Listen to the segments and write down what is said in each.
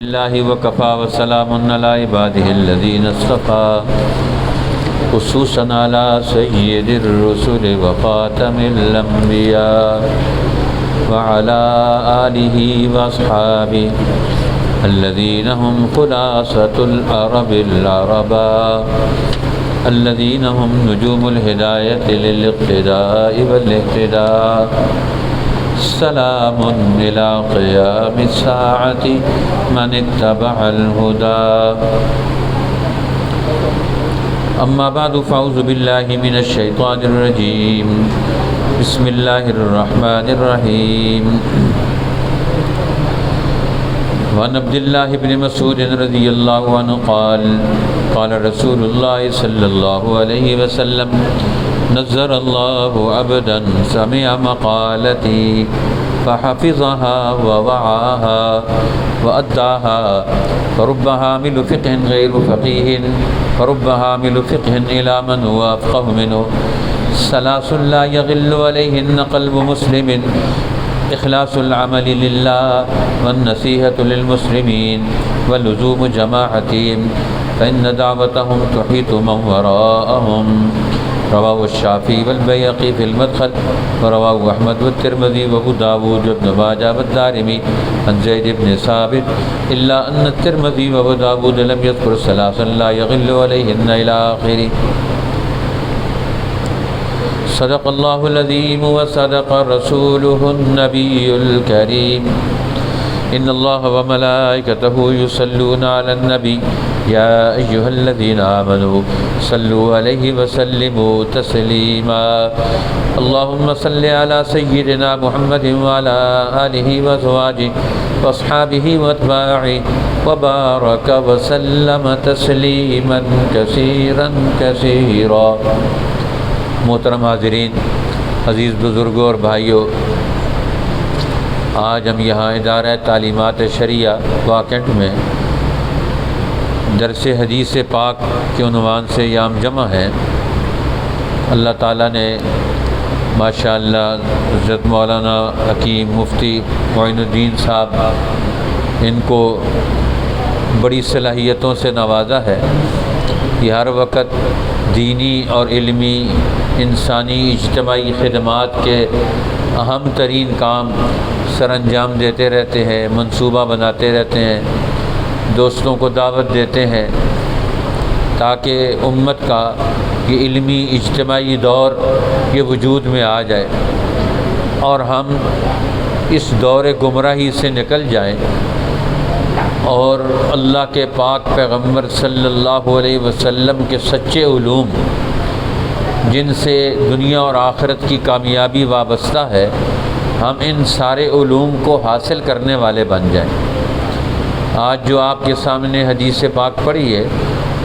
اللہ وکفا وسلام علی عباده الذین اصطفى خصوصا علی سید الرسل وخاتم الانبیاء وعلى آلہ واصحابہ الذین هم خلاصة العرب العرباء الذین هم نجوم الہدایۃ للاقتداء والاہتداء سلام إلى قيام الساعة من اتبع الهدى أما بعد فأعوذ بالله من الشيطان الرجيم بسم الله الرحمن الرحيم وعن عبد الله بن مسعود رضي الله عنه قال قال رسول الله صلى الله عليه وسلم نظر الله عبدا سمع مقالتي فحفظها ووعاها وأداها فرب حامل فقه غير فقيه فرب حامل فقه إلى من هو أفقه منه ثلاث لا يغل عليهن قلب مسلم إخلاص العمل لله والنصيحة للمسلمين ولزوم جماعتهم فإن دعوتهم تحيط من وراءهم رواه الشافعي والبيهقي في المدخل ورواه أحمد والترمذي وأبو داود وابن ماجه والدارمي عن زيد بن ثابت إلا أن الترمذي وأبو داود لم يذكر ثلاثا لا يغل عليهن إلى آخره. صدق الله العظيم وصدق رسوله النبي الكريم إن الله وملائكته يصلون على النبي يا أيها الذين آمنوا صلوا عليه وسلموا تسليما اللهم صل على سيدنا محمد وعلى آله وأزواجه وأصحابه وأتباعه وبارك وسلم تسليما كثيرا كثيرا. محترم حاضرین، عزیز بزرگوں اور بھائیوں، آج ہم یہاں ادارہ تعلیمات شریعہ واکنڈ میں درس حدیث پاک کے عنوان سے یام جمع ہیں. اللہ تعالیٰ نے ماشاءاللہ حضرت مولانا حکیم مفتی معین الدین صاحب ان کو بڑی صلاحیتوں سے نوازا ہے. یہ ہر وقت دینی اور علمی انسانی اجتماعی خدمات کے اہم ترین کام سر انجام دیتے رہتے ہیں، منصوبہ بناتے رہتے ہیں، دوستوں کو دعوت دیتے ہیں تاکہ امت کا یہ علمی اجتماعی دور یہ وجود میں آ جائے اور ہم اس دور گمراہی سے نکل جائیں اور اللہ کے پاک پیغمبر صلی اللہ علیہ وسلم کے سچے علوم جن سے دنیا اور آخرت کی کامیابی وابستہ ہے، ہم ان سارے علوم کو حاصل کرنے والے بن جائیں. آج جو آپ کے سامنے حدیث پاک پڑھی ہے،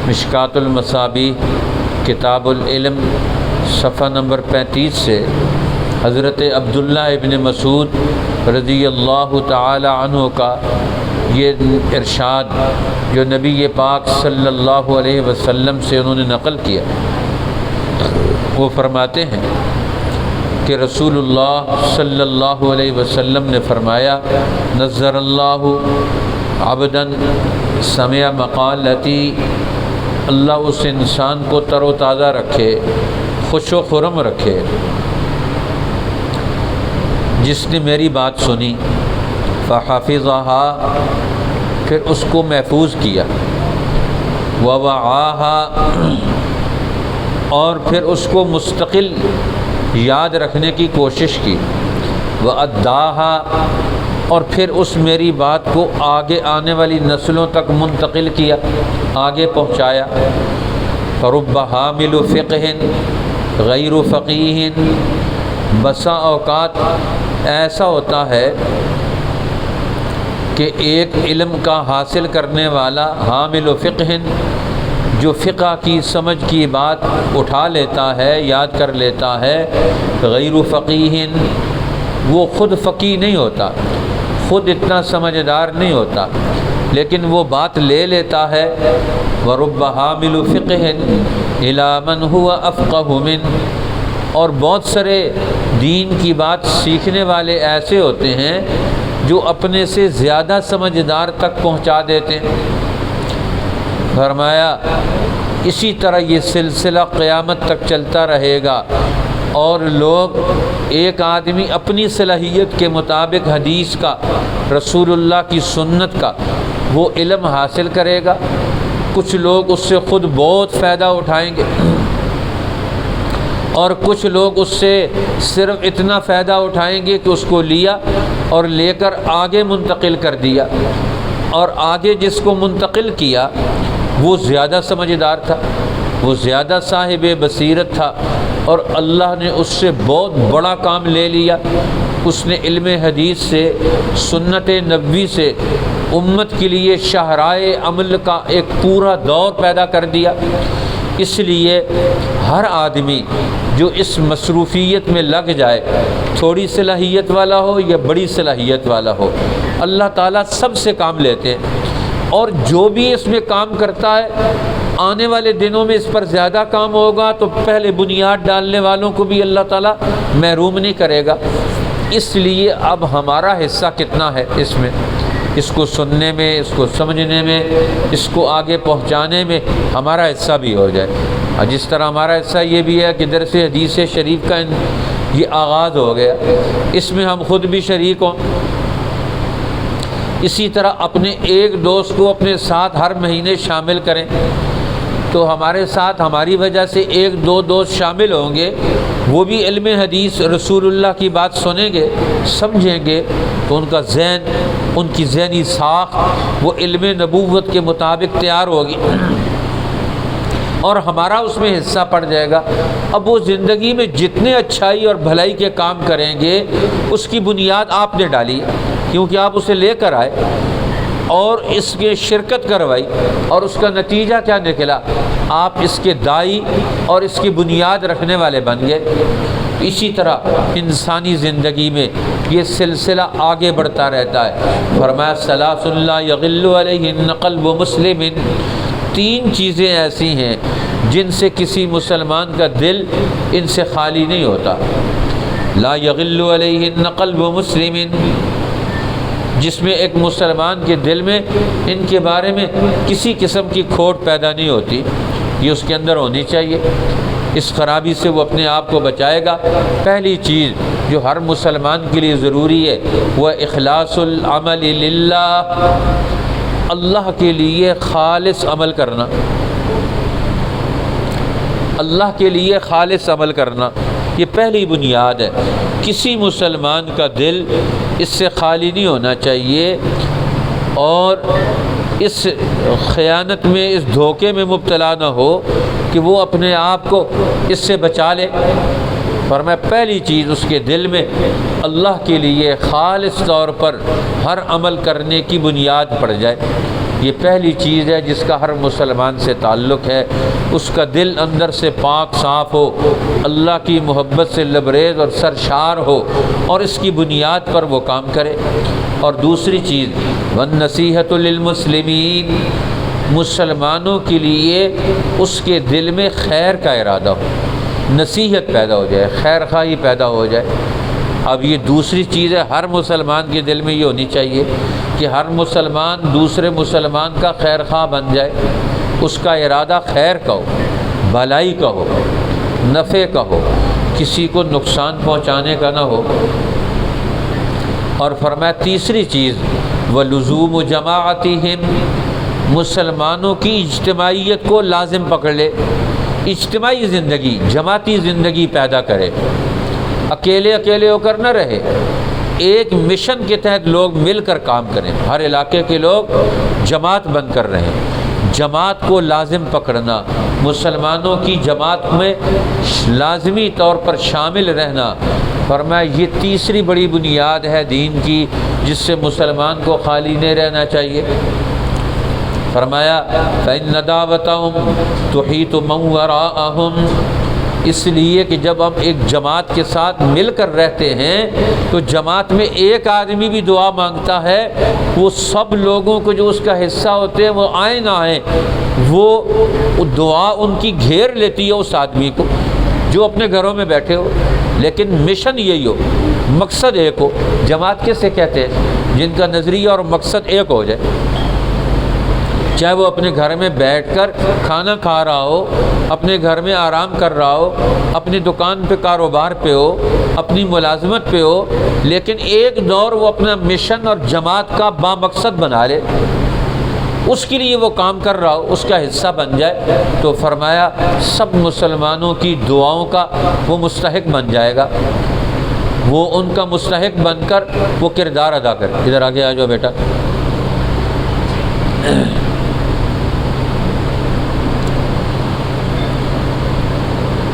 مشکات المصابیح کتاب العلم صفحہ نمبر 35 سے حضرت عبداللہ ابن مسعود رضی اللہ تعالی عنہ کا یہ ارشاد جو نبی پاک صلی اللہ علیہ وسلم سے انہوں نے نقل کیا، وہ فرماتے ہیں کہ رسول اللہ صلی اللہ علیہ وسلم نے فرمایا نظر اللہ عبداً سمع مقالتی، اللہ اس انسان کو تر و تازہ رکھے، خوش و خرم رکھے جس نے میری بات سنی، فحفظها پھر اس کو محفوظ کیا، ووعاها اور پھر اس کو مستقل یاد رکھنے کی کوشش کی، وأداها اور پھر اس میری بات کو آگے آنے والی نسلوں تک منتقل کیا، آگے پہنچایا. فرب حامل فقہ غیر فقیہ، بسا اوقات ایسا ہوتا ہے کہ ایک علم کا حاصل کرنے والا حامل فقہ جو فقہ کی سمجھ کی بات اٹھا لیتا ہے، یاد کر لیتا ہے، غیر فقیہ وہ خود فقیہ نہیں ہوتا، خود اتنا سمجھدار نہیں ہوتا، لیکن وہ بات لے لیتا ہے. وَرُبَّ حَامِلُ فِقْهٍ إِلَى مَنْ هُوَ أَفْقَهُ مِنْ اور بہت سارے دین کی بات سیکھنے والے ایسے ہوتے ہیں جو اپنے سے زیادہ سمجھدار تک پہنچا دیتے ہیں۔ فرمایا اسی طرح یہ سلسلہ قیامت تک چلتا رہے گا، اور لوگ ایک آدمی اپنی صلاحیت کے مطابق حدیث کا، رسول اللہ کی سنت کا وہ علم حاصل کرے گا، کچھ لوگ اس سے خود بہت فائدہ اٹھائیں گے، اور کچھ لوگ اس سے صرف اتنا فائدہ اٹھائیں گے کہ اس کو لیا اور لے کر آگے منتقل کر دیا، اور آگے جس کو منتقل کیا وہ زیادہ سمجھدار تھا، وہ زیادہ صاحب بصیرت تھا، اور اللہ نے اس سے بہت بڑا کام لے لیا۔ اس نے علم حدیث سے، سنت نبوی سے امت کے لیے شاہراہ عمل کا ایک پورا دور پیدا کر دیا۔ اس لیے ہر آدمی جو اس مصروفیت میں لگ جائے، تھوڑی صلاحیت والا ہو یا بڑی صلاحیت والا ہو، اللہ تعالیٰ سب سے کام لیتے ہیں، اور جو بھی اس میں کام کرتا ہے آنے والے دنوں میں اس پر زیادہ کام ہوگا تو پہلے بنیاد ڈالنے والوں کو بھی اللہ تعالیٰ محروم نہیں کرے گا۔ اس لیے اب ہمارا حصہ کتنا ہے اس میں، اس کو سننے میں، اس کو سمجھنے میں، اس کو آگے پہنچانے میں ہمارا حصہ بھی ہو جائے۔ اور جس طرح ہمارا حصہ یہ بھی ہے کہ درس حدیث شریف کا یہ آغاز ہو گیا، اس میں ہم خود بھی شریک ہوں۔ اسی طرح اپنے ایک دوست کو اپنے ساتھ ہر مہینے شامل کریں، تو ہمارے ساتھ ہماری وجہ سے ایک دو دوست شامل ہوں گے، وہ بھی علم حدیث رسول اللہ کی بات سنیں گے، سمجھیں گے، تو ان کا ذہن، ان کی ذہنی ساخت وہ علم نبوت کے مطابق تیار ہوگی، اور ہمارا اس میں حصہ پڑ جائے گا۔ اب وہ زندگی میں جتنے اچھائی اور بھلائی کے کام کریں گے اس کی بنیاد آپ نے ڈالی، کیونکہ آپ اسے لے کر آئے اور اس کے شرکت کروائی، اور اس کا نتیجہ کیا نکلا، آپ اس کے دائی اور اس کی بنیاد رکھنے والے بن گئے۔ اسی طرح انسانی زندگی میں یہ سلسلہ آگے بڑھتا رہتا ہے۔ فرمایا ثلاث لا یغل علیہن قلب مسلم، تین چیزیں ایسی ہیں جن سے کسی مسلمان کا دل ان سے خالی نہیں ہوتا۔ لا یغل علیہن قلب مسلم، جس میں ایک مسلمان کے دل میں ان کے بارے میں کسی قسم کی کھوٹ پیدا نہیں ہوتی، یہ اس کے اندر ہونی چاہیے۔ اس خرابی سے وہ اپنے آپ کو بچائے گا۔ پہلی چیز جو ہر مسلمان کے لیے ضروری ہے وہ اخلاص العمل للہ، اللہ کے لیے خالص عمل کرنا، اللہ کے لیے خالص عمل کرنا، یہ پہلی بنیاد ہے۔ کسی مسلمان کا دل اس سے خالی نہیں ہونا چاہیے، اور اس خیانت میں، اس دھوکے میں مبتلا نہ ہو کہ وہ اپنے آپ کو اس سے بچا لے۔ فرمایا پہلی چیز اس کے دل میں اللہ کے لیے خالص طور پر ہر عمل کرنے کی بنیاد پڑ جائے۔ یہ پہلی چیز ہے جس کا ہر مسلمان سے تعلق ہے، اس کا دل اندر سے پاک صاف ہو، اللہ کی محبت سے لبریز اور سرشار ہو، اور اس کی بنیاد پر وہ کام کرے۔ اور دوسری چیز والنصیحۃ للمسلمین، مسلمانوں کے لیے اس کے دل میں خیر کا ارادہ ہو، نصیحت پیدا ہو جائے، خیر خواہی پیدا ہو جائے۔ اب یہ دوسری چیز ہے، ہر مسلمان کے دل میں یہ ہونی چاہیے کہ ہر مسلمان دوسرے مسلمان کا خیر خواہ بن جائے، اس کا ارادہ خیر کا ہو، بھلائی کا ہو، نفع کا ہو، کسی کو نقصان پہنچانے کا نہ ہو۔ اور فرمایا تیسری چیز وَلُزُومُ جَمَاعَتِهِمْ، مسلمانوں کی اجتماعیت کو لازم پکڑ لے، اجتماعی زندگی، جماعتی زندگی پیدا کرے، اکیلے اکیلے ہو کر نہ رہے، ایک مشن کے تحت لوگ مل کر کام کریں، ہر علاقے کے لوگ جماعت بن کر رہیں، جماعت کو لازم پکڑنا، مسلمانوں کی جماعت میں لازمی طور پر شامل رہنا۔ فرمایا یہ تیسری بڑی بنیاد ہے دین کی، جس سے مسلمان کو خالی نہیں رہنا چاہیے۔ فرمایا فَإِنَّ دَعْوَتَهُمْ تُحِيطُ مَنْ وَرَاءَهُمْ، اس لیے کہ جب ہم ایک جماعت کے ساتھ مل کر رہتے ہیں تو جماعت میں ایک آدمی بھی دعا مانگتا ہے، وہ سب لوگوں کو جو اس کا حصہ ہوتے ہیں وہ آئیں نہ آئیں، وہ دعا ان کی گھیر لیتی ہے اس آدمی کو جو اپنے گھروں میں بیٹھے ہو، لیکن مشن یہی ہو، مقصد ایک ہو۔ جماعت کیسے کہتے ہیں؟ جن کا نظریہ اور مقصد ایک ہو جائے، چاہے وہ اپنے گھر میں بیٹھ کر کھانا کھا رہا ہو، اپنے گھر میں آرام کر رہا ہو، اپنی دکان پہ کاروبار پہ ہو، اپنی ملازمت پہ ہو، لیکن ایک دور وہ اپنا مشن اور جماعت کا بامقصد بنا لے، اس کے لیے وہ کام کر رہا ہو، اس کا حصہ بن جائے، تو فرمایا سب مسلمانوں کی دعاؤں کا وہ مستحق بن جائے گا، وہ ان کا مستحق بن کر وہ کردار ادا کرے۔ ادھر آگے آ جاؤ بیٹا۔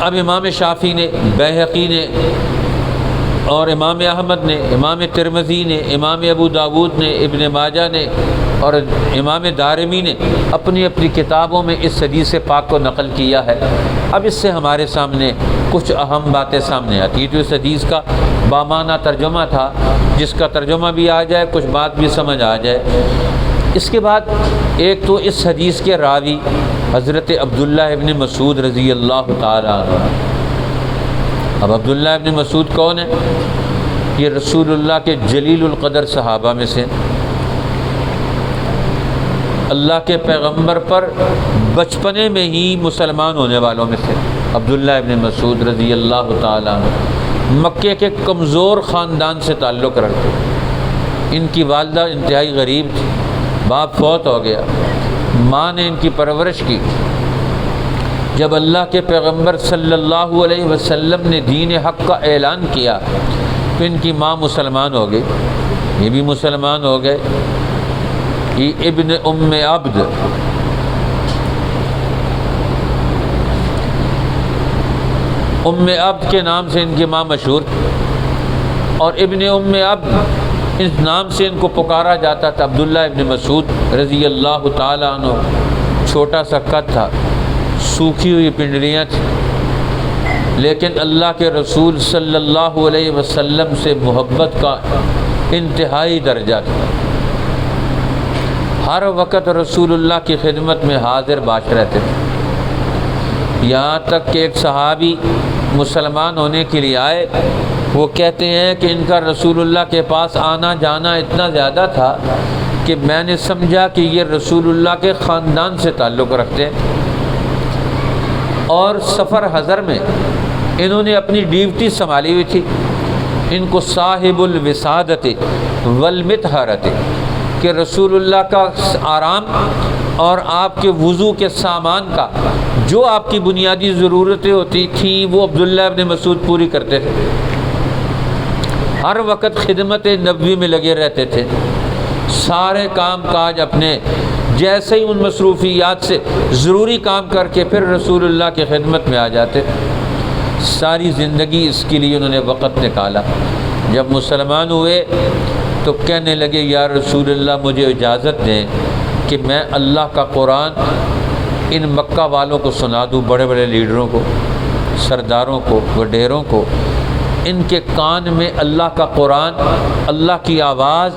اب امام شافعی نے، بیہقی نے اور امام احمد نے، امام ترمذی نے، امام ابو داود نے، ابن ماجہ نے اور امام دارمی نے اپنی اپنی کتابوں میں اس حدیث پاک کو نقل کیا ہے۔ اب اس سے ہمارے سامنے کچھ اہم باتیں سامنے آتی ہیں۔ تو اس حدیث کا بامعنی ترجمہ تھا، جس کا ترجمہ بھی آ جائے، کچھ بات بھی سمجھ آ جائے۔ اس کے بعد ایک تو اس حدیث کے راوی حضرت عبداللہ ابن مسعود رضی اللہ تعالیٰ عنہ۔ اب عبداللہ ابن مسعود کون ہے؟ یہ رسول اللہ کے جلیل القدر صحابہ میں سے، اللہ کے پیغمبر پر بچپنے میں ہی مسلمان ہونے والوں میں سے عبداللہ ابن مسعود رضی اللہ تعالیٰ عنہ مکے کے کمزور خاندان سے تعلق رکھتے۔ ان کی والدہ انتہائی غریب تھی، باپ فوت ہو گیا، ماں نے ان کی پرورش کی۔ جب اللہ کے پیغمبر صلی اللہ علیہ وسلم نے دین حق کا اعلان کیا تو ان کی ماں مسلمان ہو گئی، یہ بھی مسلمان ہو گئے۔ یہ ابن ام عبد، ام عبد کے نام سے ان کی ماں مشہور، اور ابن ام عبد اس نام سے ان کو پکارا جاتا تھا۔ عبداللہ ابن مسعود رضی اللہ تعالیٰ عنہ چھوٹا سا قد تھا، سوکھی ہوئی پنڈلیاں تھیں، لیکن اللہ کے رسول صلی اللہ علیہ وسلم سے محبت کا انتہائی درجہ تھا۔ ہر وقت رسول اللہ کی خدمت میں حاضر باش رہتے تھے، یہاں تک کہ ایک صحابی مسلمان ہونے کے لیے آئے، وہ کہتے ہیں کہ ان کا رسول اللہ کے پاس آنا جانا اتنا زیادہ تھا کہ میں نے سمجھا کہ یہ رسول اللہ کے خاندان سے تعلق رکھتے ہیں، اور سفر حضر میں انہوں نے اپنی ڈیوٹی سنبھالی ہوئی تھی۔ ان کو صاحب الوسادت والمطہرت، کہ رسول اللہ کا آرام اور آپ کے وضو کے سامان کا جو آپ کی بنیادی ضرورتیں ہوتی تھیں وہ عبداللہ ابن مسعود پوری کرتے تھے۔ ہر وقت خدمت نبوی میں لگے رہتے تھے، سارے کام کاج اپنے جیسے ہی ان مصروفیات سے ضروری کام کر کے پھر رسول اللہ کی خدمت میں آ جاتے تھے۔ ساری زندگی اس کے لیے انہوں نے وقت نکالا۔ جب مسلمان ہوئے تو کہنے لگے یا رسول اللہ مجھے اجازت دیں کہ میں اللہ کا قرآن ان مکہ والوں کو سنا دوں، بڑے بڑے لیڈروں کو، سرداروں کو، وڈیروں کو، ان کے کان میں اللہ کا قرآن، اللہ کی آواز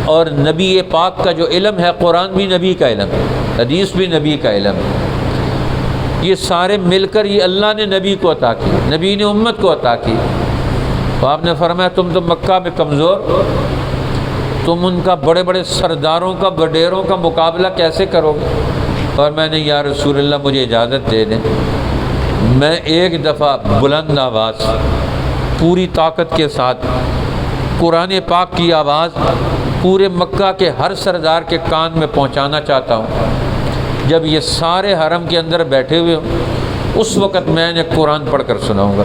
اور نبی پاک کا جو علم ہے، قرآن بھی نبی کا علم ہے، حدیث بھی نبی کا علم ہے، یہ سارے مل کر یہ اللہ نے نبی کو عطا کی، نبی نے امت کو عطا کی۔ تو آپ نے فرمایا تم تو مکہ میں کمزور، تم ان کا بڑے بڑے سرداروں کا، وڈیروں کا مقابلہ کیسے کرو گے؟ اور میں نے یا رسول اللہ مجھے اجازت دے دیں، میں ایک دفعہ بلند آواز پوری طاقت کے ساتھ قرآن پاک کی آواز پورے مکہ کے ہر سردار کے کان میں پہنچانا چاہتا ہوں۔ جب یہ سارے حرم کے اندر بیٹھے ہوئے ہوں اس وقت میں نے قرآن پڑھ کر سناؤں گا۔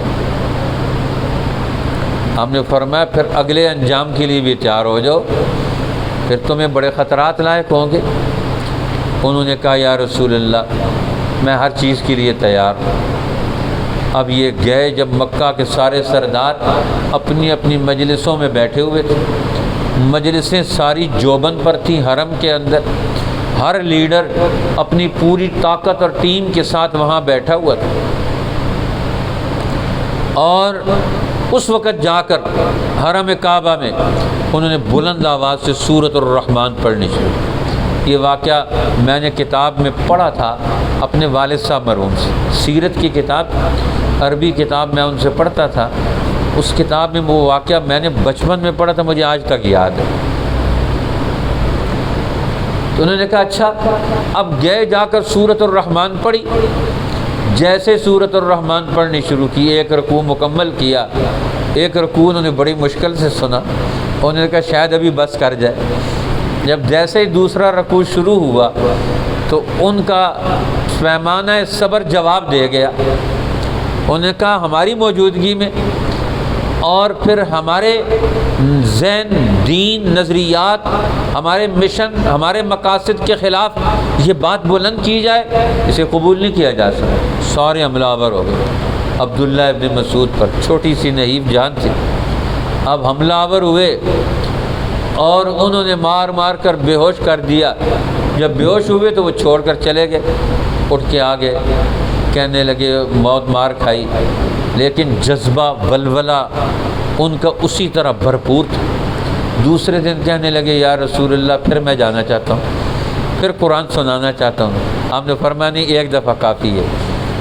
ہم نے فرمایا پھر اگلے انجام کے لیے بھی تیار ہو جاؤ، پھر تمہیں بڑے خطرات لائق ہوں گے۔ انہوں نے کہا یا رسول اللہ میں ہر چیز کے لیے تیار ہوں۔ اب یہ گئے، جب مکہ کے سارے سردار اپنی اپنی مجلسوں میں بیٹھے ہوئے تھے، مجلسیں ساری جوبن پر تھیں حرم کے اندر، ہر لیڈر اپنی پوری طاقت اور ٹیم کے ساتھ وہاں بیٹھا ہوا تھا، اور اس وقت جا کر حرم کعبہ میں انہوں نے بلند آواز سے سورۃ الرحمن پڑھنی شروع۔ یہ واقعہ میں نے کتاب میں پڑھا تھا اپنے والد صاحب مرحوم سے، سیرت کی کتاب، عربی کتاب میں ان سے پڑھتا تھا، اس کتاب میں وہ واقعہ میں نے بچپن میں پڑھا تھا، مجھے آج تک یاد ہے۔ انہوں نے کہا اچھا، اب گئے جا کر سورۃ الرحمن پڑھی. جیسے سورۃ الرحمن پڑھنی شروع کی، ایک رکوع مکمل کیا. ایک رکوع انہوں نے بڑی مشکل سے سنا، انہوں نے کہا شاید ابھی بس کر جائے. جب جیسے ہی دوسرا رکوع شروع ہوا تو ان کا پیمانہ صبر جواب دے گیا. انہوں نے کہا ہماری موجودگی میں اور پھر ہمارے ذہن، دین، نظریات، ہمارے مشن، ہمارے مقاصد کے خلاف یہ بات بلند کی جائے، اسے قبول نہیں کیا جا سکتا. سارے حملہ آور ہو گئے عبداللہ ابن مسعود پر. چھوٹی سی نحیف جان تھی. اب حملہ آور ہوئے اور انہوں نے مار مار کر بے ہوش کر دیا. جب بے ہوش ہوئے تو وہ چھوڑ کر چلے گئے. اٹھ کے آگے کہنے لگے موت مار کھائی، لیکن جذبہ ولولہ ان کا اسی طرح بھرپور تھا. دوسرے دن کہنے لگے یا رسول اللہ پھر میں جانا چاہتا ہوں، پھر قرآن سنانا چاہتا ہوں. آپ نے فرمایا نہیں، ایک دفعہ کافی ہے،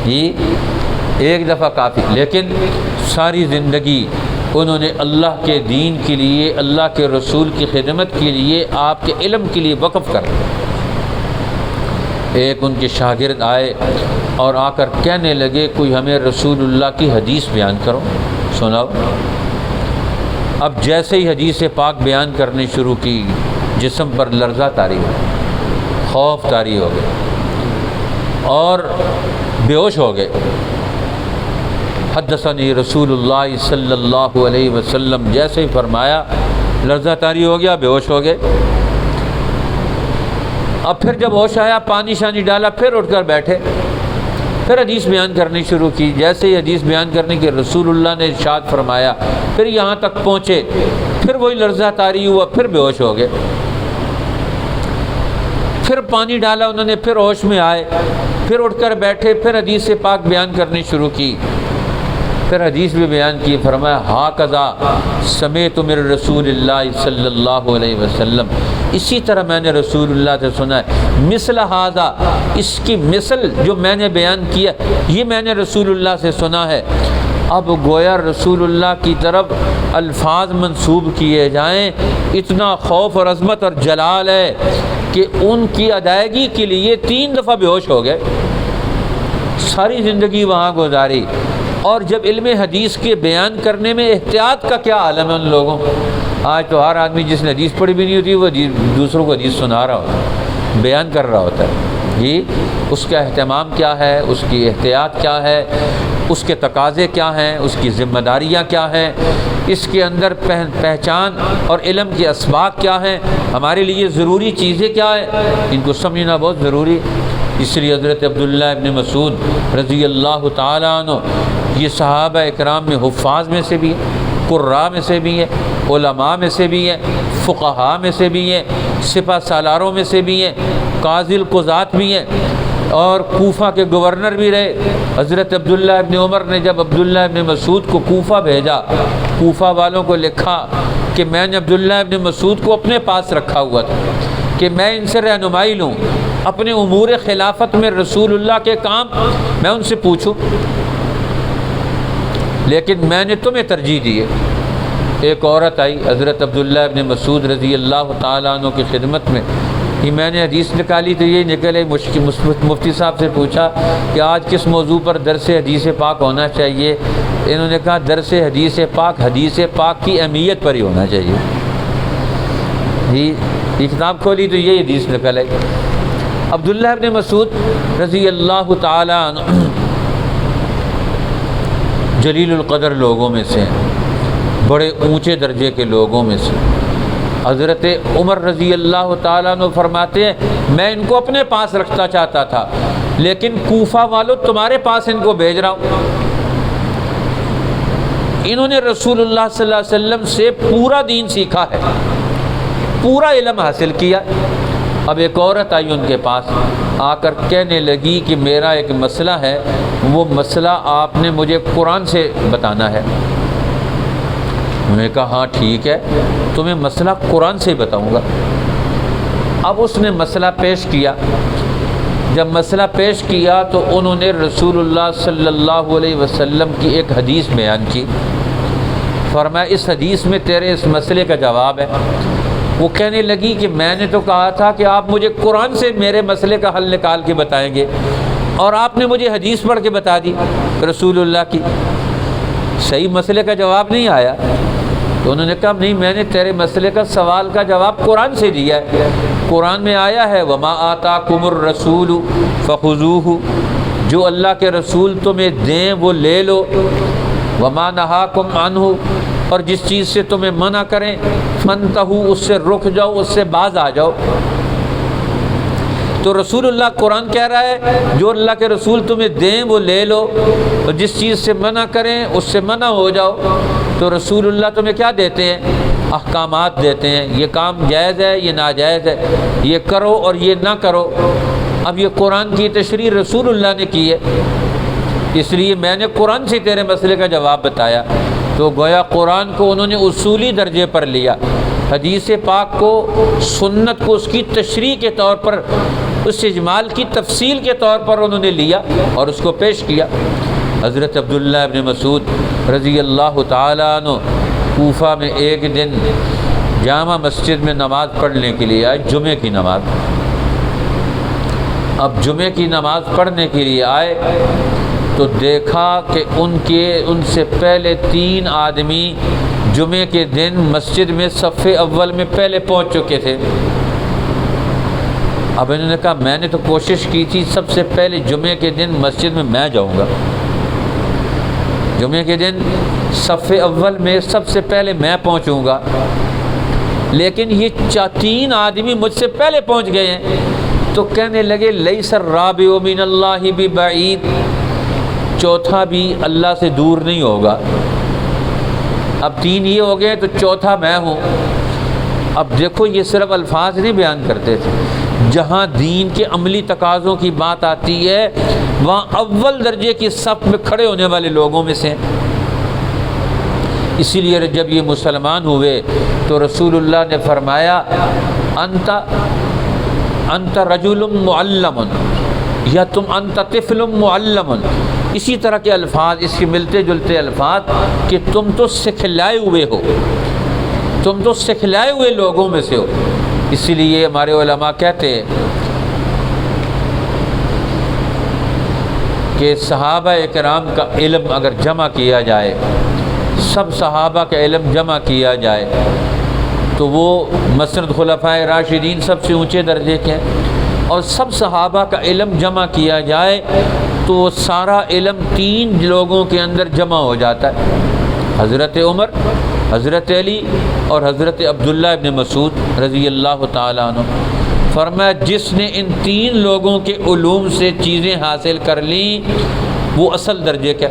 یہ ایک دفعہ کافی. لیکن ساری زندگی انہوں نے اللہ کے دین کے لیے، اللہ کے رسول کی خدمت کے لیے، آپ کے علم کے لیے وقف کر دیا. ایک ان کے شاگرد آئے اور آ کر کہنے لگے کوئی ہمیں رسول اللہ کی حدیث بیان کرو، سناؤ. اب جیسے ہی حدیث پاک بیان کرنی شروع کی، جسم پر لرزہ طاری ہو، خوف طاری ہو گئے اور بے ہوش ہو گئے. حدثنی رسول اللہ صلی اللہ علیہ وسلم، جیسے ہی فرمایا لرزہ طاری ہو گیا، بے ہوش ہو گئے. اب پھر جب ہوش آیا، پانی شانی ڈالا، پھر اٹھ کر بیٹھے، پھر حدیث بیان کرنی شروع کی. جیسے ہی حدیث بیان کرنے کے رسول اللہ نے ارشاد فرمایا، پھر یہاں تک پہنچے، پھر وہی لرزہ طاری ہوا، پھر بے ہوش ہو گئے. پھر پانی ڈالا انہوں نے، پھر ہوش میں آئے، پھر اٹھ کر بیٹھے، پھر حدیث پاک بیان کرنی شروع کی. پھر حدیث بھی بیان کی. فرمایا ہاکذا سمعت من رسول اللہ صلی اللہ علیہ وسلم، اسی طرح میں نے رسول اللہ سے سنا ہے. مثل ھذا، اس کی مثل جو میں نے بیان کیا یہ میں نے رسول اللہ سے سنا ہے. اب گویا رسول اللہ کی طرف الفاظ منسوب کیے جائیں، اتنا خوف اور عظمت اور جلال ہے کہ ان کی ادائیگی کے لیے 3 دفعہ بے ہوش ہو گئے. ساری زندگی وہاں گزاری. اور جب علم حدیث کے بیان کرنے میں احتیاط کا کیا عالم ہے ان لوگوں. آج تو ہر آدمی جس نے حدیث پڑھی بھی نہیں ہوتی وہ دوسروں کو حدیث سنا رہا ہوتا ہے، بیان کر رہا ہوتا ہے. یہ اس کا اہتمام کیا ہے، اس کی احتیاط کیا ہے، اس کے تقاضے کیا ہیں، اس کی ذمہ داریاں کیا ہیں، اس کے اندر پہچان اور علم کے اسباق کیا ہیں، ہمارے لیے ضروری چیزیں کیا ہیں، ان کو سمجھنا بہت ضروری. اس لیے حضرت عبداللہ ابن مسعود رضی اللہ تعالیٰ عنہ یہ صحابہ اکرام میں حفاظ میں سے بھی ہیں، قراء میں سے بھی ہیں، علماء میں سے بھی ہیں، فقہاء میں سے بھی ہیں، سپہ سالاروں میں سے بھی ہیں، قاضی القضات بھی ہیں، اور کوفہ کے گورنر بھی رہے. حضرت عبداللہ ابن عمر نے جب عبداللہ ابن مسعود کو کوفہ بھیجا، کوفہ والوں کو لکھا کہ میں نے عبداللہ ابن مسعود کو اپنے پاس رکھا ہوا تھا کہ میں ان سے رہنمائی لوں، اپنے امور خلافت میں رسول اللہ کے کام میں ان سے پوچھوں، لیکن میں نے تمہیں ترجیح دی ہے. ایک عورت آئی حضرت عبداللہ ابن مسعود رضی اللہ تعالیٰ عنہ کی خدمت میں، یہ میں نے حدیث نکالی تو یہ نکلے. مفتی صاحب سے پوچھا کہ آج کس موضوع پر درس حدیث پاک ہونا چاہیے. انہوں نے کہا درس حدیث پاک کی اہمیت پر ہی ہونا چاہیے. یہ کتاب کھولی تو یہ حدیث نکل ہے. عبداللہ ابن مسعود رضی اللہ تعالیٰ عنہ جلیل القدر لوگوں میں سے، بڑے اونچے درجے کے لوگوں میں سے. حضرت عمر رضی اللہ تعالیٰ عنہ فرماتے ہیں میں ان کو اپنے پاس رکھنا چاہتا تھا، لیکن کوفہ والوں تمہارے پاس ان کو بھیج رہا ہوں. انہوں نے رسول اللہ صلی اللہ علیہ وسلم سے پورا دین سیکھا ہے، پورا علم حاصل کیا. اب ایک عورت آئی ان کے پاس، آ کر کہنے لگی کہ میرا ایک مسئلہ ہے، وہ مسئلہ آپ نے مجھے قرآن سے بتانا ہے. انہوں نے کہا ہاں ٹھیک ہے، تمہیں مسئلہ قرآن سے بتاؤں گا. اب اس نے مسئلہ پیش کیا. جب مسئلہ پیش کیا تو انہوں نے رسول اللہ صلی اللہ علیہ وسلم کی ایک حدیث بیان کی. فرمایا اس حدیث میں تیرے اس مسئلے کا جواب ہے. وہ کہنے لگی کہ میں نے تو کہا تھا کہ آپ مجھے قرآن سے میرے مسئلے کا حل نکال کے بتائیں گے، اور آپ نے مجھے حدیث پڑھ کے بتا دی رسول اللہ کی، صحیح مسئلے کا جواب نہیں آیا۔ تو انہوں نے کہا نہیں، میں نے تیرے مسئلے کا سوال کا جواب قرآن سے دیا ہے، قرآن میں آیا ہے وَمَا آتَاكُمُ الرَّسُولُ فَخُذُوهُ، جو اللہ کے رسول تمہیں دیں وہ لے لو، وَمَا نَهَاكُمْ عَنْهُ، اور جس چیز سے تمہیں منع کریں فَانْتَهُوا، اس سے رک جاؤ، اس سے باز آ جاؤ۔ تو رسول اللہ قرآن کہہ رہا ہے جو اللہ کے رسول تمہیں دیں وہ لے لو، اور جس چیز سے منع کریں اس سے منع ہو جاؤ۔ تو رسول اللہ تمہیں کیا دیتے ہیں؟ احکامات دیتے ہیں، یہ کام جائز ہے، یہ ناجائز ہے، یہ کرو اور یہ نہ کرو۔ اب یہ قرآن کی تشریح رسول اللہ نے کی ہے، اس لیے میں نے قرآن سے تیرے مسئلے کا جواب بتایا۔ تو گویا قرآن کو انہوں نے اصولی درجے پر لیا، حدیث پاک کو، سنت کو اس کی تشریح کے طور پر، اس اجمال کی تفصیل کے طور پر انہوں نے لیا اور اس کو پیش کیا۔ حضرت عبداللہ ابن مسعود رضی اللہ تعالیٰ عنہ کوفہ میں ایک دن جامع مسجد میں نماز پڑھنے کے لیے آئے، جمعے کی نماز۔ اب جمعے کی نماز پڑھنے کے لیے آئے تو دیکھا کہ ان سے پہلے 3 آدمی جمعے کے دن مسجد میں صف اول میں پہلے پہنچ چکے تھے۔ اب انہوں نے کہا میں نے تو کوشش کی تھی سب سے پہلے جمعے کے دن مسجد میں جاؤں گا، جمعے کے دن صف اول میں سب سے پہلے میں پہنچوں گا، لیکن یہ 3 آدمی مجھ سے پہلے پہنچ گئے ہیں۔ تو کہنے لگے لیس الرابع من اللہ ببعید، چوتھا بھی اللہ سے دور نہیں ہوگا۔ اب 3 یہ ہو گئے تو چوتھا میں ہوں۔ اب دیکھو یہ صرف الفاظ نہیں بیان کرتے تھے، جہاں دین کے عملی تقاضوں کی بات آتی ہے وہاں اول درجے کی صف میں کھڑے ہونے والے لوگوں میں سے۔ اسی لیے جب یہ مسلمان ہوئے تو رسول اللہ نے فرمایا انت رجل معلم، یا تم انت طفل معلم، اسی طرح کے الفاظ، اس کے ملتے جلتے الفاظ کہ تم تو سکھلائے ہوئے ہو، تم تو سکھلائے ہوئے لوگوں میں سے ہو۔ اسی لیے ہمارے علماء کہتے ہیں کہ صحابہ اکرام کا علم اگر جمع کیا جائے، سب صحابہ کا علم جمع کیا جائے تو وہ مسند خلفائے راشدین سب سے اونچے درجے کے ہیں، اور سب صحابہ کا علم جمع کیا جائے تو وہ سارا علم 3 لوگوں کے اندر جمع ہو جاتا ہے، حضرت عمر، حضرت علی اور حضرت عبداللہ ابن مسعود رضی اللہ تعالیٰ عنہ۔ فرمایا جس نے ان 3 لوگوں کے علوم سے چیزیں حاصل کر لیں وہ اصل درجے کا۔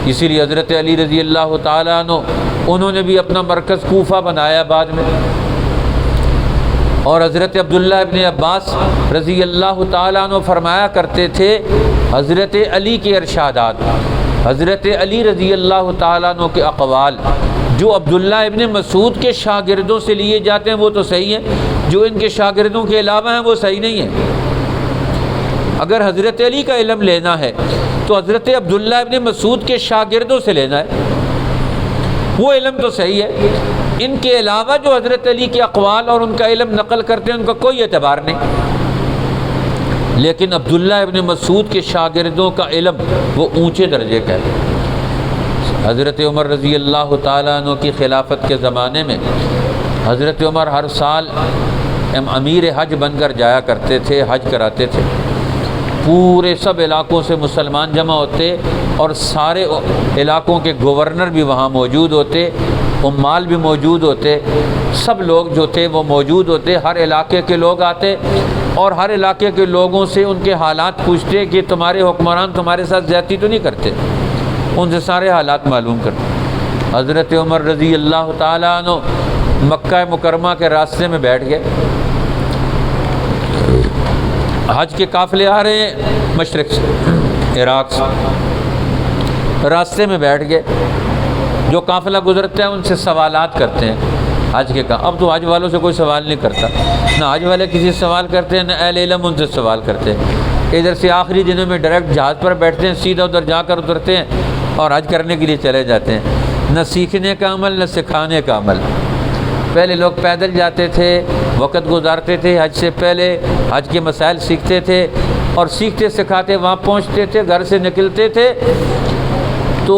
اسی لیے حضرت علی رضی اللہ تعالیٰ عنہ انہوں نے بھی اپنا مرکز کوفہ بنایا بعد میں، اور حضرت عبداللہ ابن عباس رضی اللہ تعالیٰ عنہ فرمایا کرتے تھے حضرت علی کے ارشادات، حضرت علی رضی اللہ تعالیٰ عنہ کے اقوال جو عبداللہ ابن مسعود کے شاگردوں سے لیے جاتے ہیں وہ تو صحیح ہیں، جو ان کے شاگردوں کے علاوہ ہیں وہ صحیح نہیں ہیں۔ اگر حضرت علی کا علم لینا ہے تو حضرت عبداللہ ابن مسعود کے شاگردوں سے لینا ہے، وہ علم تو صحیح ہے، ان کے علاوہ جو حضرت علی کے اقوال اور ان کا علم نقل کرتے ہیں ان کا کوئی اعتبار نہیں۔ لیکن عبداللہ ابن مسعود کے شاگردوں کا علم وہ اونچے درجے کا ہے۔ حضرت عمر رضی اللہ تعالیٰ عنہ کی خلافت کے زمانے میں حضرت عمر ہر سال امیر حج بن کر جایا کرتے تھے، حج کراتے تھے، پورے سب علاقوں سے مسلمان جمع ہوتے اور سارے علاقوں کے گورنر بھی وہاں موجود ہوتے، عمال بھی موجود ہوتے، سب لوگ جو تھے وہ موجود ہوتے، ہر علاقے کے لوگ آتے اور ہر علاقے کے لوگوں سے ان کے حالات پوچھتے کہ تمہارے حکمران تمہارے ساتھ زیادتی تو نہیں کرتے، ان سے سارے حالات معلوم کرتے۔ حضرت عمر رضی اللہ تعالیٰ عنہ مکہ مکرمہ کے راستے میں بیٹھ گئے، حج کے قافلے آ رہے ہیں مشرق سے، عراق سے، راستے میں بیٹھ گئے، جو قافلہ گزرتا ہے ان سے سوالات کرتے ہیں حج کے کام۔ اب تو حج والوں سے کوئی سوال نہیں کرتا، نہ حج والے کسی سے سوال کرتے ہیں نہ اہل علم ان سے سوال کرتے ہیں۔ ادھر سے آخری دنوں میں ڈائریکٹ جہاز پر بیٹھتے ہیں، سیدھا ادھر جا کر اترتے ہیں اور حج کرنے کے لیے چلے جاتے ہیں، نہ سیکھنے کا عمل نہ سکھانے کا عمل۔ پہلے لوگ پیدل جاتے تھے، وقت گزارتے تھے، حج سے پہلے حج کے مسائل سیکھتے تھے، اور سیکھتے سکھاتے وہاں پہنچتے تھے، گھر سے نکلتے تھے تو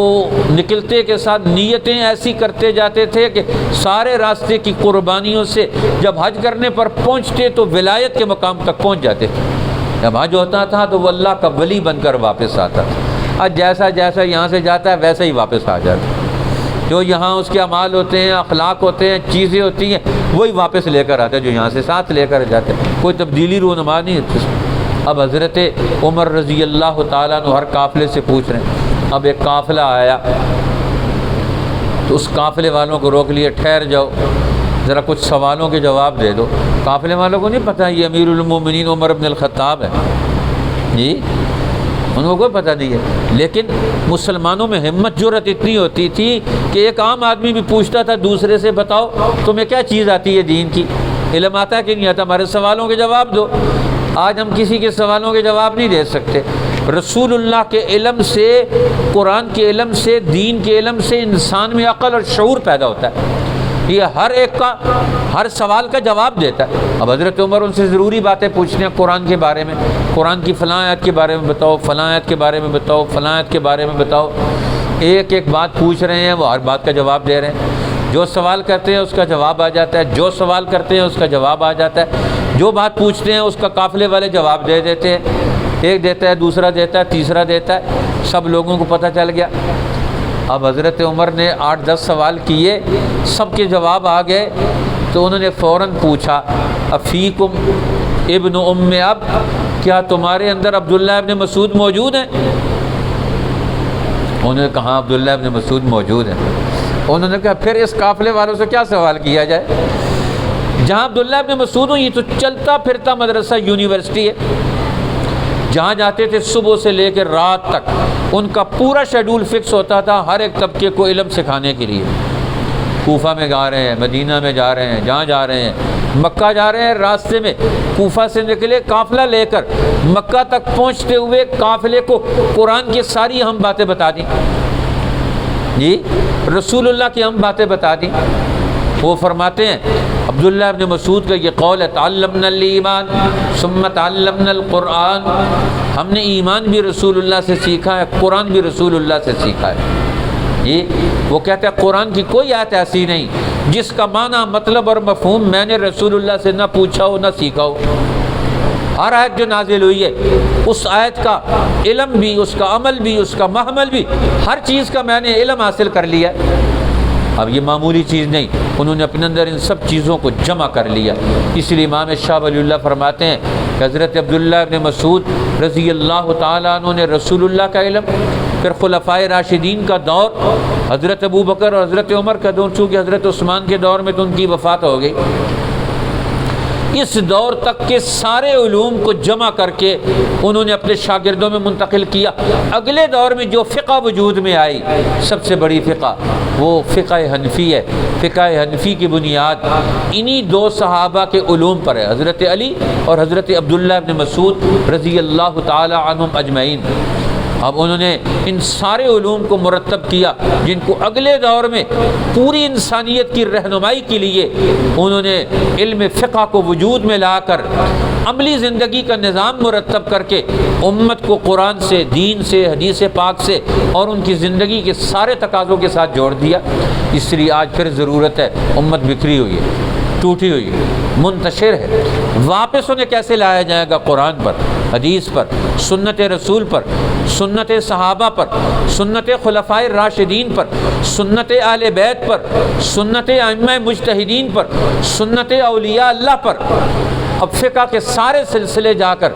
نکلتے کے ساتھ نیتیں ایسی کرتے جاتے تھے کہ سارے راستے کی قربانیوں سے جب حج کرنے پر پہنچتے تو ولایت کے مقام تک پہنچ جاتے تھے۔ جب حج ہوتا تھا تو وہ اللہ کا ولی بن کر واپس آتا تھا۔ آج جیسا جیسا یہاں سے جاتا ہے ویسا ہی واپس آ جاتا ہے۔ جو یہاں اس کے اعمال ہوتے ہیں، اخلاق ہوتے ہیں، چیزیں ہوتی ہیں، وہی واپس لے کر آتے ہیں جو یہاں سے ساتھ لے کر جاتے ہیں۔ کوئی تبدیلی رونما نہیں ہوتی۔ اب حضرت عمر رضی اللہ تعالیٰ عنہ ہر قافلے سے پوچھ رہے ہیں۔ اب ایک قافلہ آیا تو اس قافلے والوں کو روک لیے، ٹھہر جاؤ، ذرا کچھ سوالوں کے جواب دے دو۔ قافلے والوں کو نہیں پتہ یہ امیر المومنین عمر بن الخطاب ہے، جی ان کو کوئی پتہ نہیں ہے، لیکن مسلمانوں میں ہمت جرأت اتنی ہوتی تھی کہ ایک عام آدمی بھی پوچھتا تھا دوسرے سے، بتاؤ تمہیں کیا چیز آتی ہے دین کی، علم آتا ہے کہ نہیں آتا، ہمارے سوالوں کے جواب دو۔ آج ہم کسی کے سوالوں کے جواب نہیں دے سکتے۔ رسول اللہ کے علم سے، قرآن کے علم سے، دین کے علم سے انسان میں عقل اور شعور پیدا ہوتا ہے، یہ ہر ایک کا ہر سوال کا جواب دیتا ہے۔ اب حضرت عمر ان سے ضروری باتیں پوچھتے ہیں قرآن کے بارے میں، قرآن کی فلاں آیت کے بارے میں بتاؤ، فلاں آیت کے بارے میں بتاؤ، فلاں آیت کے بارے میں بتاؤ۔ ایک ایک بات پوچھ رہے ہیں، وہ ہر بات کا جواب دے رہے ہیں۔ جو سوال کرتے ہیں اس کا جواب آ جاتا ہے، جو سوال کرتے ہیں اس کا جواب آ جاتا ہے، جو بات پوچھتے ہیں اس کا قافلے والے جواب دے دیتے ہیں۔ ایک دیتا ہے، دوسرا دیتا ہے، تیسرا دیتا ہے، سب لوگوں کو پتہ چل گیا۔ اب حضرت عمر نے 8-10 سوال کیے، سب کے جواب آ گئے، تو انہوں نے فوراً پوچھا افیکم ابن ام اب، کیا تمہارے اندر عبداللہ ابن مسعود موجود ہیں؟ انہوں نے کہا عبداللہ ابن مسعود موجود ہیں۔ انہوں نے کہا پھر اس قافلے والوں سے کیا سوال کیا جائے؟ جہاں عبداللہ ابن مسعود ہوں، یہ تو چلتا پھرتا مدرسہ یونیورسٹی ہے، جہاں جاتے تھے صبح سے لے کے رات تک ان کا پورا شیڈول فکس ہوتا تھا ہر ایک طبقے کو علم سکھانے کے لیے۔ کوفہ میں جا رہے ہیں، مدینہ میں جا رہے ہیں، جہاں جا رہے ہیں، مکہ جا رہے ہیں، راستے میں کوفہ سے نکلے قافلہ لے کر مکہ تک پہنچتے ہوئے قافلے کو قرآن کی ساری اہم باتیں بتا دیں، جی رسول اللہ کی اہم باتیں بتا دیں۔ وہ فرماتے ہیں عبداللہ ابن مسعود کا یہ قول ہے، تعلمنا الایمان ثم تعلمنا القرآن، ہم نے ایمان بھی رسول اللہ سے سیکھا ہے، قرآن بھی رسول اللہ سے سیکھا ہے۔ یہ وہ کہتے ہیں قرآن کی کوئی آیت ایسی نہیں جس کا معنی، مطلب اور مفہوم میں نے رسول اللہ سے نہ پوچھا ہو نہ سیکھا ہو۔ ہر آیت جو نازل ہوئی ہے اس آیت کا علم بھی، اس کا عمل بھی، اس کا محمل بھی، ہر چیز کا میں نے علم حاصل کر لیا۔ اب یہ معمولی چیز نہیں، انہوں نے اپنے اندر ان سب چیزوں کو جمع کر لیا۔ اس لیے امام شاہ ولی اللہ فرماتے ہیں کہ حضرت عبداللہ ابن مسعود رضی اللہ تعالیٰ عنہ نے رسول اللہ کا علم، پھر خلفائے راشدین کا دور، حضرت ابو بکر اور حضرت عمر کا دور، چونکہ حضرت عثمان کے دور میں تو ان کی وفات ہو گئی، اس دور تک کے سارے علوم کو جمع کر کے انہوں نے اپنے شاگردوں میں منتقل کیا۔ اگلے دور میں جو فقہ وجود میں آئی، سب سے بڑی فقہ وہ فقہ حنفی ہے۔ فقہ حنفی کی بنیاد انہی دو صحابہ کے علوم پر ہے، حضرت علی اور حضرت عبداللہ ابن مسعود رضی اللہ تعالی عنہم اجمعین۔ اب انہوں نے ان سارے علوم کو مرتب کیا جن کو اگلے دور میں پوری انسانیت کی رہنمائی کے لیے انہوں نے علم فقہ کو وجود میں لا کر عملی زندگی کا نظام مرتب کر کے امت کو قرآن سے، دین سے، حدیث پاک سے اور ان کی زندگی کے سارے تقاضوں کے ساتھ جوڑ دیا۔ اس لیے آج پھر ضرورت ہے، امت بکھری ہوئی ہے، ٹوٹی ہوئی ہے، منتشر ہے، واپس انہیں کیسے لایا جائے گا؟ قرآن پر، حدیث پر، سنت رسول پر، سنت صحابہ پر، سنت خلفائے راشدین پر، سنت اہل بیت پر، سنت ائمہ مجتہدین پر، سنت اولیاء اللہ پر۔ اب فقہ کے سارے سلسلے جا کر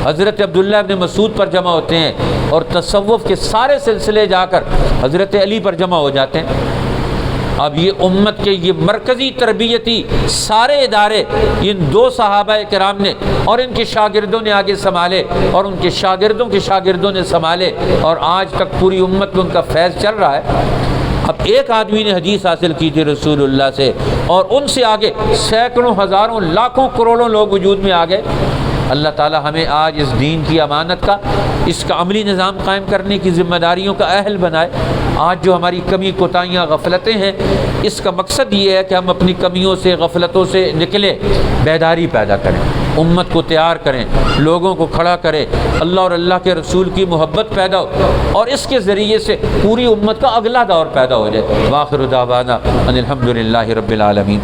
حضرت عبداللہ ابن مسعود پر جمع ہوتے ہیں، اور تصوف کے سارے سلسلے جا کر حضرت علی پر جمع ہو جاتے ہیں۔ اب یہ امت کے یہ مرکزی تربیتی سارے ادارے ان دو صحابہ کرام نے اور ان کے شاگردوں نے آگے سنبھالے، اور ان کے شاگردوں کے شاگردوں نے سنبھالے، اور آج تک پوری امت میں ان کا فیض چل رہا ہے۔ اب ایک آدمی نے حدیث حاصل کی تھی رسول اللہ سے، اور ان سے آگے سینکڑوں، ہزاروں، لاکھوں، کروڑوں لوگ وجود میں آ گئے۔ اللہ تعالی ہمیں آج اس دین کی امانت کا، اس کا عملی نظام قائم کرنے کی ذمہ داریوں کا اہل بنائے۔ آج جو ہماری کمی کوتاہیاں غفلتیں ہیں، اس کا مقصد یہ ہے کہ ہم اپنی کمیوں سے غفلتوں سے نکلیں، بیداری پیدا کریں، امت کو تیار کریں، لوگوں کو کھڑا کریں، اللہ اور اللہ کے رسول کی محبت پیدا ہو، اور اس کے ذریعے سے پوری امت کا اگلا دور پیدا ہو جائے۔ وآخر دعوانا ان الحمد للہ رب العالمین۔